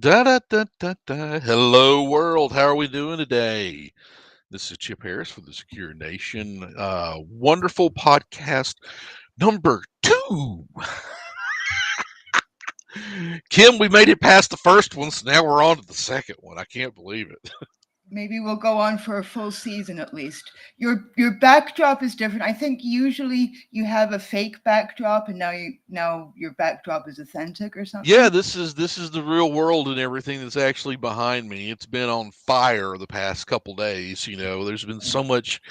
Da da da da da. Hello, world. How are we doing today? This is Chip Harris for the Secure Nation. Wonderful podcast number two. Kim, we made it past the first one, so now we're on to the second one. I can't believe it. Maybe we'll go on for a full season at least. Your backdrop is different. I think usually you have a fake backdrop, and now your backdrop is authentic or Yeah, something. this is the real world and everything that's actually behind me. It's been on fire the past couple days. There's been so much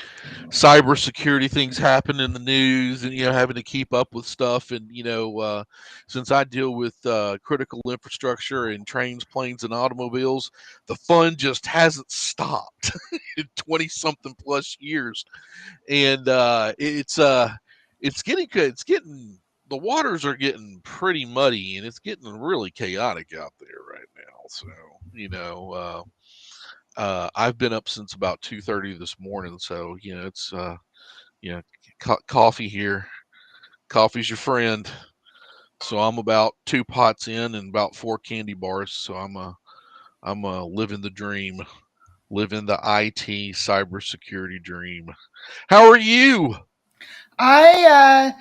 cybersecurity things happen in the news, and having to keep up with stuff. And since I deal with critical infrastructure and trains, planes, and automobiles, the fun just hasn't stopped in 20 something plus years. And it's getting good. It's getting The waters are getting pretty muddy, and it's getting really chaotic out there right now. So you know I've been up since about 2:30 this morning, so it's you know coffee here. Coffee's your friend. So I'm about two pots in and about four candy bars. So I'm living the dream, living the IT cybersecurity dream. How are you? I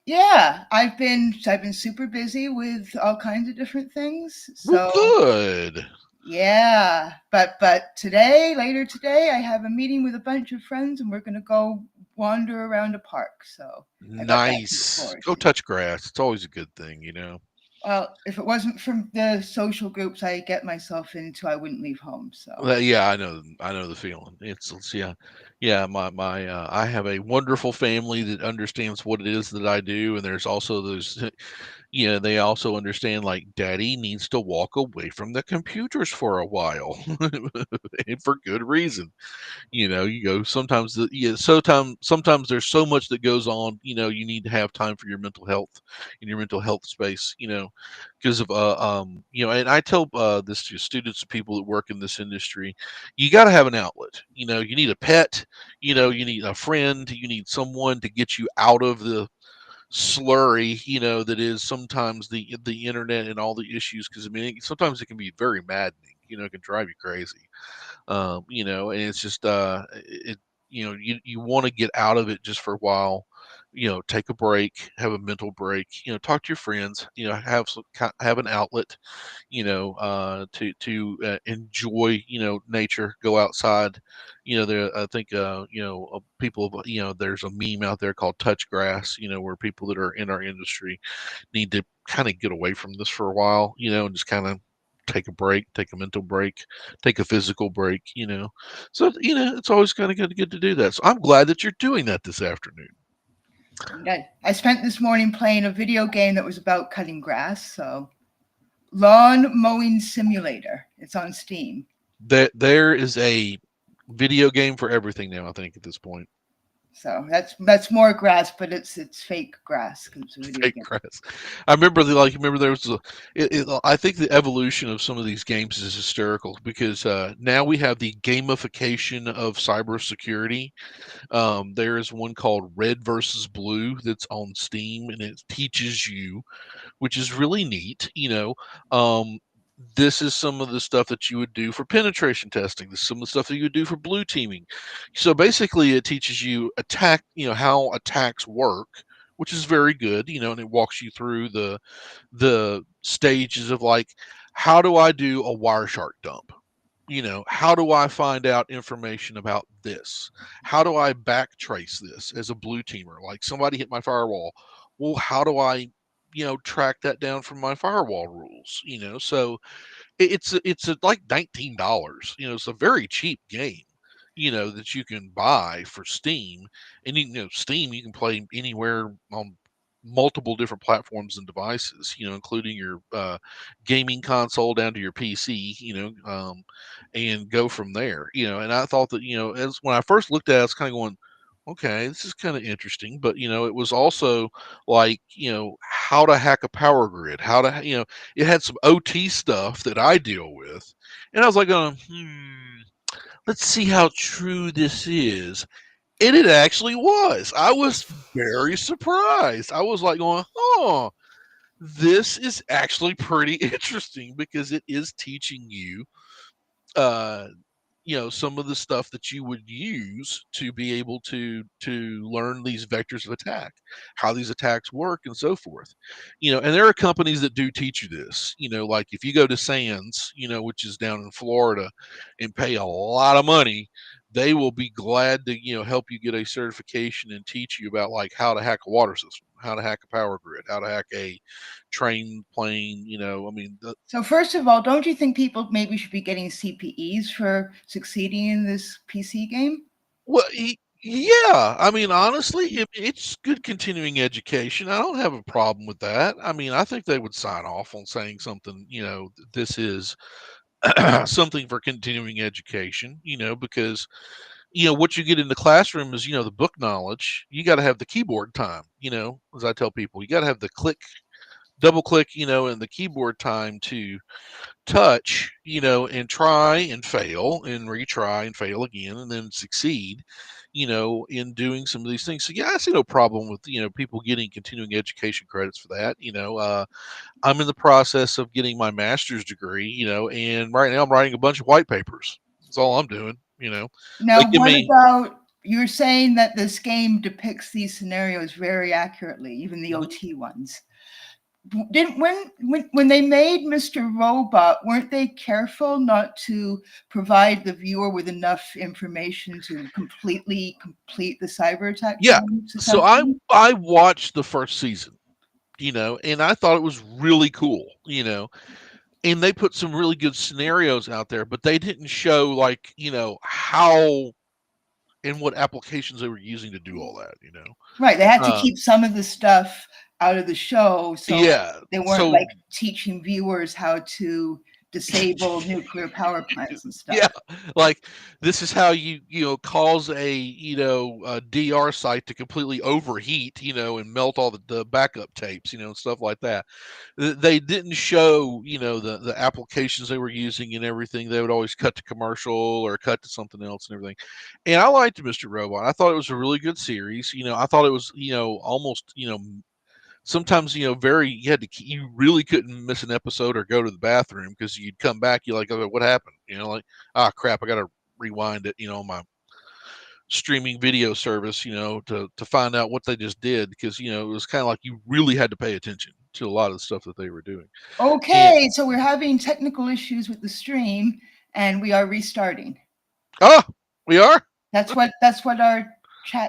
yeah, I've been super busy with all kinds of different things. Well, So good. yeah, but later today, I have a meeting with a bunch of friends, and we're gonna go wander around a park. So I got that to look Nice. forward Go to. touch grass. It's always a good thing. Well, if it wasn't from the social groups I get myself into, I wouldn't leave home. So Well, yeah, I know the feeling. It's yeah, yeah. My I have a wonderful family that understands what it is that I do, and there's also those, they also understand like daddy needs to walk away from the computers for a while, and for good reason. You go sometimes sometimes there's so much that goes on. You need to have time for your mental health in your mental health space. Because of and I tell this to students and people that work in this industry, you got to have an outlet. You need a pet. You need a friend. You need someone to get you out of the slurry, that is sometimes the internet and all the issues. Because I mean, sometimes it can be very maddening. It can drive you crazy. And it's just you want to get out of it just for a while. Take a break, have a mental break. Talk to your friends. Have an outlet. To enjoy nature, go outside. There I think people, there's a meme out there called touch grass. Where people that are in our industry need to kind of get away from this for a while. And just kind of take a break, take a mental break, take a physical break. So it's always kind of good to do that. So I'm glad that you're doing that this afternoon. I spent this morning playing a video game that was about cutting grass. So lawn mowing simulator. It's on Steam. There is a video game for everything now, I think, at this point. So that's more grass, but it's fake grass because it's a video Fake game. grass. Remember there was I think the evolution of some of these games is hysterical because now we have the gamification of cybersecurity. There is one called Red versus Blue that's on Steam, and it teaches you, which is really neat. This is some of the stuff that you would do for penetration testing. This is some of the stuff that you would do for blue teaming. So basically, it teaches you how attacks work, which is very good. And it walks you through the stages of like, how do I do a Wireshark dump? How do I find out information about this? How do I backtrace this as a blue teamer? Like somebody hit my firewall. Well, how do I, track that down from my firewall rules? So it's like $19. It's a very cheap game. That you can buy for Steam, and Steam you can play anywhere on multiple different platforms and devices, including your gaming console down to your PC, and go from there. And I thought that, as when I first looked at it, I was kind of going, okay, this is kind of interesting. But, it was also like, how to hack a power grid, it had some OT stuff that I deal with. And I was like, let's see how true this is. And it actually was. I was very surprised. I was like going, oh, This is actually pretty interesting because it is teaching you, uh, some of the stuff that you would use to be able to learn these vectors of attack, how these attacks work, and so forth. And there are companies that do teach you this. Like if you go to Sands, which is down in Florida, and pay a lot of money, they will be glad to help you get a certification and teach you about like how to hack a water system, how to hack a power grid, how to hack a train plane. I mean, So first of all, don't you think people maybe should be getting CPEs for succeeding in this PC game? well, yeah. I mean, honestly, it's good continuing education. I don't have a problem with that. I mean, I think they would sign off on saying something, this is something for continuing education, because, what you get in the classroom is, the book knowledge. You got to have the keyboard time, as I tell people, you got to have the double click, and the keyboard time to touch, and try and fail and retry and fail again and then succeed, in doing some of these things. So yeah, I see no problem with, people getting continuing education credits for that. I'm in the process of getting my master's degree, and right now I'm writing a bunch of white papers. That's all I'm doing, they Now, give what me. about you're saying that this game depicts these scenarios very accurately, even the Mhm. OT ones. Didn't when they made Mr. Robot, weren't they careful not to provide the viewer with enough information to completely complete the cyber attack Yeah. So I successfully? I watched the first season, and I thought it was really cool, and they put some really good scenarios out there, but they didn't show like, how and what applications they were using to do all that, Right, they had to Uh, keep some of the stuff out of the show, so yeah. they weren't, So like, teaching viewers how to disable nuclear power plants and yeah, stuff. like this is how cause a DR site to completely overheat, and melt all the backup tapes, and stuff like that. They didn't show, the applications they were using and everything. They would always cut to commercial or cut to something else and everything. And I liked Mr. Robot. I thought it was a really good series. I thought it was, almost, sometimes, very you had to you really couldn't miss an episode or go to the bathroom because you'd come back, you're like, okay, what happened? Like, ah, crap, I got to rewind it, on my streaming video service, to find out what they just did, because it was kind of like you really had to pay attention to a lot of the stuff that they were doing. And Okay, so we're having technical issues with the stream, and we are restarting. oh, we are. That's what our chat